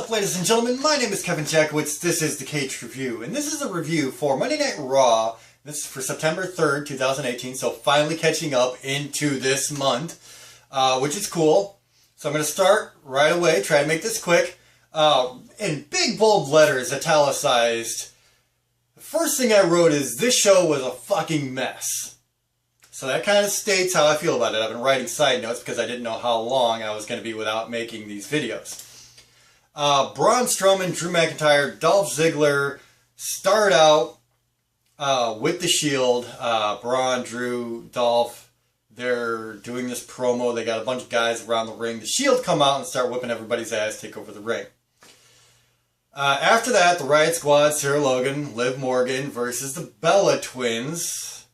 up, ladies and gentlemen? My name is Kevin Jackowitz. This is the Kaged Review, and this is a review for Monday Night Raw. This is for September 3rd, 2018, so finally catching up into this month, which is cool. So I'm going to start right away, try to make this quick. In big, bold letters, italicized, the first thing I wrote is, this show was a fucking mess. So that kind of states how I feel about it. I've been writing side notes because I didn't know how long I was going to be without making these videos. Braun Strowman, Drew McIntyre, Dolph Ziggler start out with the Shield. Braun, Drew, Dolph, they're doing this promo. They got a bunch of guys around the ring. The Shield come out and start whipping everybody's ass, take over the ring. After that, the Riot Squad, Sarah Logan, Liv Morgan versus the Bella Twins,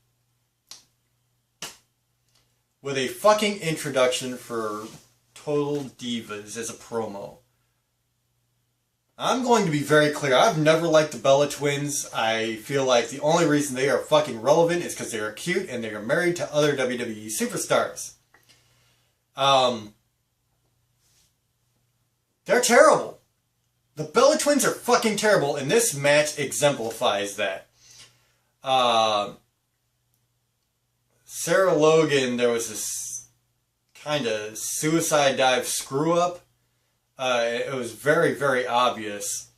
with a fucking introduction for Total Divas as a promo. I'm going to be very clear. I've never liked the Bella Twins. I feel like the only reason they are fucking relevant is because they are cute and they are married to other WWE superstars. They're terrible. The Bella Twins are fucking terrible, and this match exemplifies that. Sarah Logan, there was this kind of suicide dive screw-up. It was very, very obvious.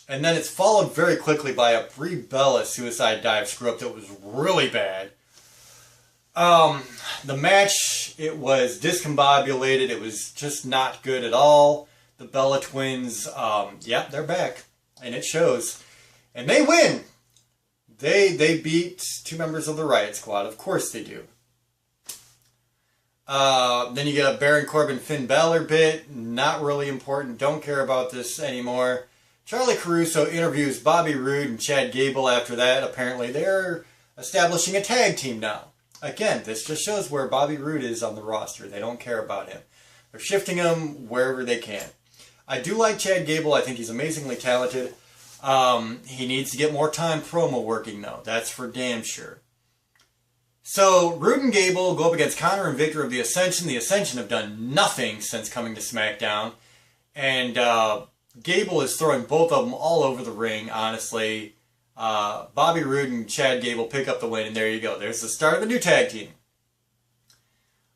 And then it's followed very quickly by a Brie Bella suicide dive screw-up that was really bad. The match, it was discombobulated. It was just not good at all. The Bella Twins, yeah, they're back. And it shows. And they win! They beat two members of the Riot Squad. Of course they do. Then you get a Baron Corbin Finn Balor bit. Not really important. Don't care about this anymore. Charlie Caruso interviews Bobby Roode and Chad Gable after that. Apparently they're establishing a tag team now. Again, this just shows where Bobby Roode is on the roster. They don't care about him. They're shifting him wherever they can. I do like Chad Gable. I think he's amazingly talented. He needs to get more time promo working, though. That's for damn sure. So, Roode and Gable go up against Connor and Victor of the Ascension. The Ascension have done nothing since coming to SmackDown. And Gable is throwing both of them all over the ring, honestly. Bobby Roode and Chad Gable pick up the win, and there you go. There's the start of a new tag team.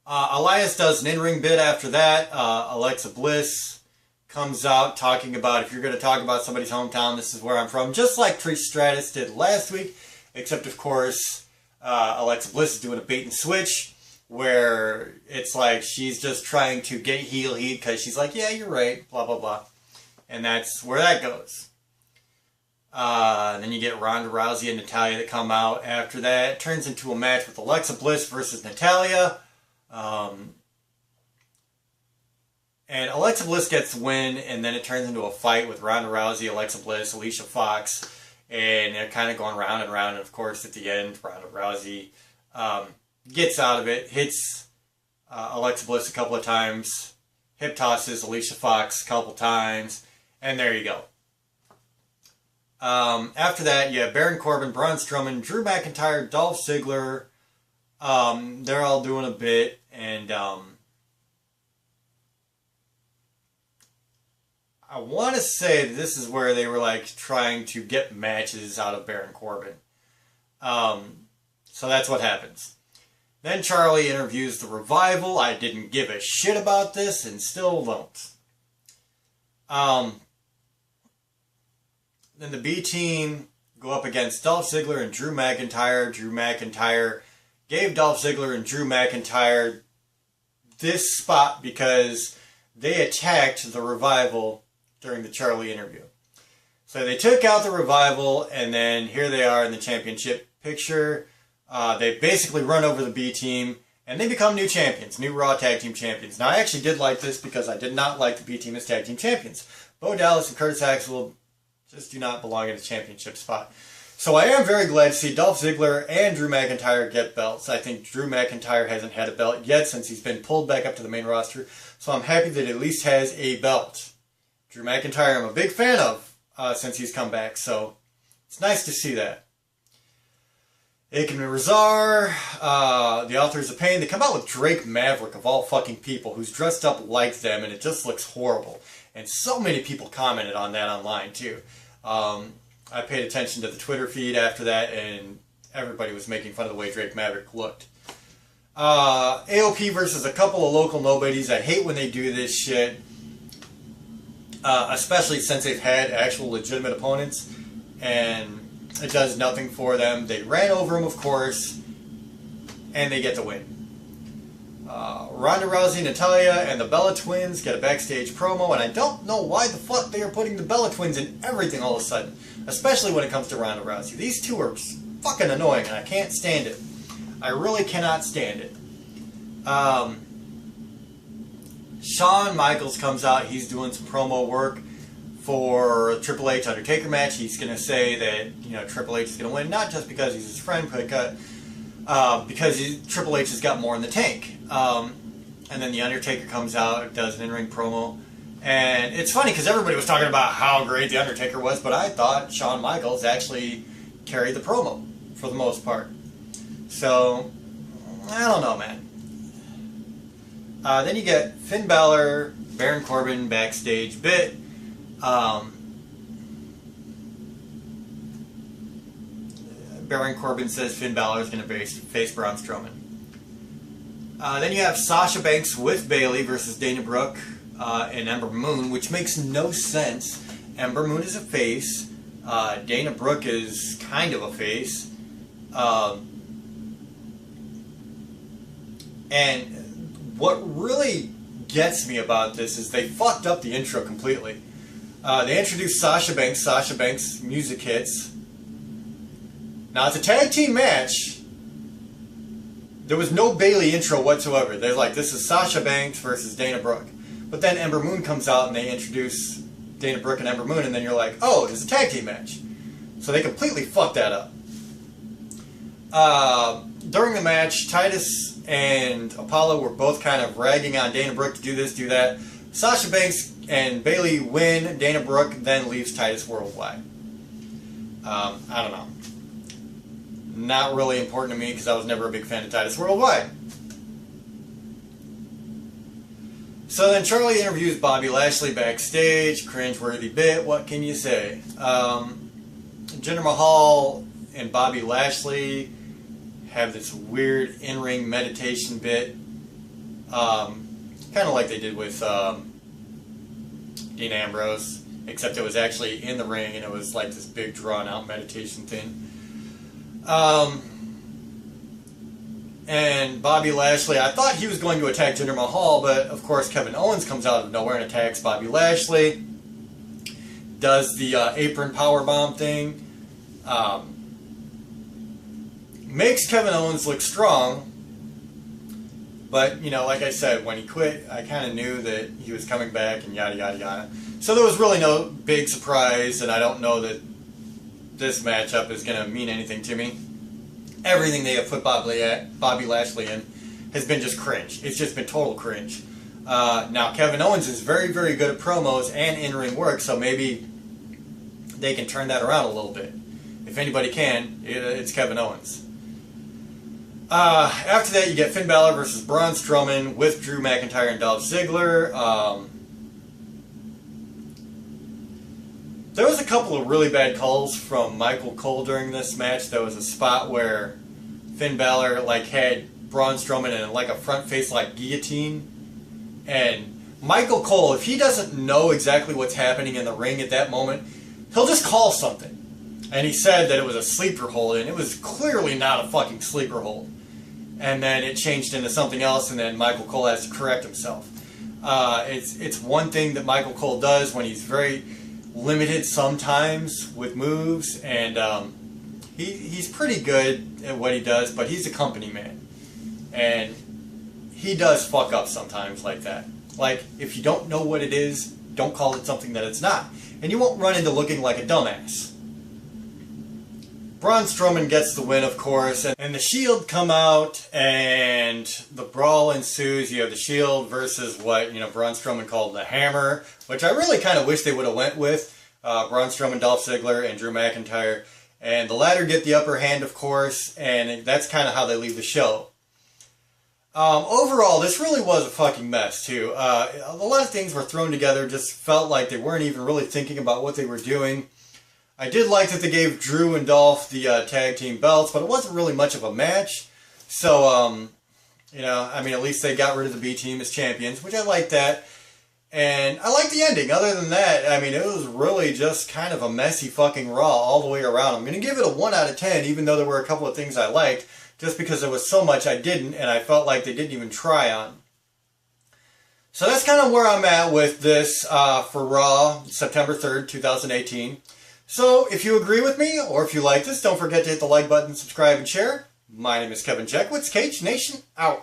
Elias does an in-ring bit after that. Alexa Bliss comes out talking about, if you're going to talk about somebody's hometown, this is where I'm from. Just like Trish Stratus did last week, except, of course, Alexa Bliss is doing a bait and switch, where it's like she's just trying to get heel heat because she's like, yeah, you're right, blah, blah, blah. And that's where that goes. Then you get Ronda Rousey and Natalya that come out after that. It turns into a match with Alexa Bliss versus Natalya. And Alexa Bliss gets the win, and then it turns into a fight with Ronda Rousey, Alexa Bliss, Alicia Fox, and they're kind of going round and round, and of course at the end, Ronda Rousey gets out of it, hits Alexa Bliss a couple of times, hip tosses Alicia Fox a couple times, and there you go. After that, you have Baron Corbin, Braun Strowman, Drew McIntyre, Dolph Ziggler. They're all doing a bit, and I want to say that this is where they were like trying to get matches out of Baron Corbin. So that's what happens. Then Charlie interviews the Revival. I didn't give a shit about this and still don't. Then the B team go up against Dolph Ziggler and Drew McIntyre. Drew McIntyre gave Dolph Ziggler and Drew McIntyre this spot because they attacked the Revival during the Charlie interview. So they took out the Revival, and then here they are in the championship picture. They basically run over the B team, and they become new champions, new Raw Tag Team Champions. Now, I actually did like this because I did not like the B team as Tag Team Champions. Bo Dallas and Curtis Axel just do not belong in a championship spot. So I am very glad to see Dolph Ziggler and Drew McIntyre get belts. I think Drew McIntyre hasn't had a belt yet since he's been pulled back up to the main roster, so I'm happy that he at least has a belt. Drew McIntyre I'm a big fan of since he's come back, so it's nice to see that. Aiken and Razar, the Authors of Pain, they come out with Drake Maverick, of all fucking people, who's dressed up like them, and it just looks horrible. And so many people commented on that online too. I paid attention to the Twitter feed after that, and everybody was making fun of the way Drake Maverick looked. AOP versus a couple of local nobodies. I hate when they do this shit, especially since they've had actual legitimate opponents, and it does nothing for them. They ran over them, of course, and they get the win. Ronda Rousey, Natalya, and the Bella Twins get a backstage promo, and I don't know why the fuck they are putting the Bella Twins in everything all of a sudden, especially when it comes to Ronda Rousey. These two are fucking annoying, and I can't stand it. I really cannot stand it. Shawn Michaels comes out. He's doing some promo work for a Triple H Undertaker match. He's going to say that Triple H is going to win, not just because he's his friend, but because Triple H has got more in the tank. And then the Undertaker comes out, does an in-ring promo, and it's funny because everybody was talking about how great the Undertaker was, but I thought Shawn Michaels actually carried the promo for the most part. So I don't know, man. Then you get Finn Balor, Baron Corbin backstage bit. Baron Corbin says Finn Balor is going to face Braun Strowman. Then you have Sasha Banks with Bayley versus Dana Brooke and Ember Moon, which makes no sense. Ember Moon is a face. Dana Brooke is kind of a face. And what really gets me about this is they fucked up the intro completely. They introduced Sasha Banks. Sasha Banks music hits. Now it's a tag team match. There was no Bayley intro whatsoever. They're like, this is Sasha Banks versus Dana Brooke. But then Ember Moon comes out and they introduce Dana Brooke and Ember Moon, and then you're like, oh, it's a tag team match. So they completely fucked that up. During the match, Titus and Apollo were both kind of ragging on Dana Brooke to do this, do that. Sasha Banks and Bayley win. Dana Brooke then leaves Titus worldwide. I don't know. Not really important to me because I was never a big fan of Titus Worldwide. So then Charlie interviews Bobby Lashley backstage. Cringeworthy bit. What can you say? Jinder Mahal and Bobby Lashley have this weird in-ring meditation bit. Kind of like they did with Dean Ambrose. Except it was actually in the ring and it was like this big drawn-out meditation thing. And Bobby Lashley, I thought he was going to attack Jinder Mahal, but of course Kevin Owens comes out of nowhere and attacks Bobby Lashley. Does the apron powerbomb thing. Makes Kevin Owens look strong. But, like I said, when he quit, I kind of knew that he was coming back and yada, yada, yada. So there was really no big surprise, and I don't know that this matchup is going to mean anything to me. Everything they have put Bobby Lashley in has been just cringe. It's just been total cringe. Now, Kevin Owens is very, very good at promos and in-ring work, so maybe they can turn that around a little bit. If anybody can, it's Kevin Owens. After that, you get Finn Balor versus Braun Strowman with Drew McIntyre and Dolph Ziggler. There was a couple of really bad calls from Michael Cole during this match. There was a spot where Finn Balor had Braun Strowman in a front face guillotine. And Michael Cole, if he doesn't know exactly what's happening in the ring at that moment, he'll just call something. And he said that it was a sleeper hold, and it was clearly not a fucking sleeper hold. And then it changed into something else, and then Michael Cole has to correct himself. It's one thing that Michael Cole does when he's very limited sometimes with moves, and he's pretty good at what he does, but he's a company man. And he does fuck up sometimes like that. If you don't know what it is, don't call it something that it's not. And you won't run into looking like a dumbass. Braun Strowman gets the win, of course, and the Shield come out, and the brawl ensues. You have the Shield versus what Braun Strowman called the Hammer, which I really kind of wish they would have went with. Braun Strowman, Dolph Ziggler, and Drew McIntyre. And the latter get the upper hand, of course, and that's kind of how they leave the show. Overall, this really was a fucking mess, too. A lot of things were thrown together, just felt like they weren't even really thinking about what they were doing. I did like that they gave Drew and Dolph the tag team belts, but it wasn't really much of a match. So, you know, I mean, at least they got rid of the B team as champions, which I liked that. And I liked the ending. Other than that, I mean, it was really just kind of a messy fucking Raw all the way around. I'm going to give it a 1 out of 10, even though there were a couple of things I liked, just because there was so much I didn't, and I felt like they didn't even try on. So that's kind of where I'm at with this for Raw, September 3rd, 2018. So if you agree with me, or if you like this, don't forget to hit the like button, subscribe, and share. My name is Kevin Jackwitz, Kaged Nation, out.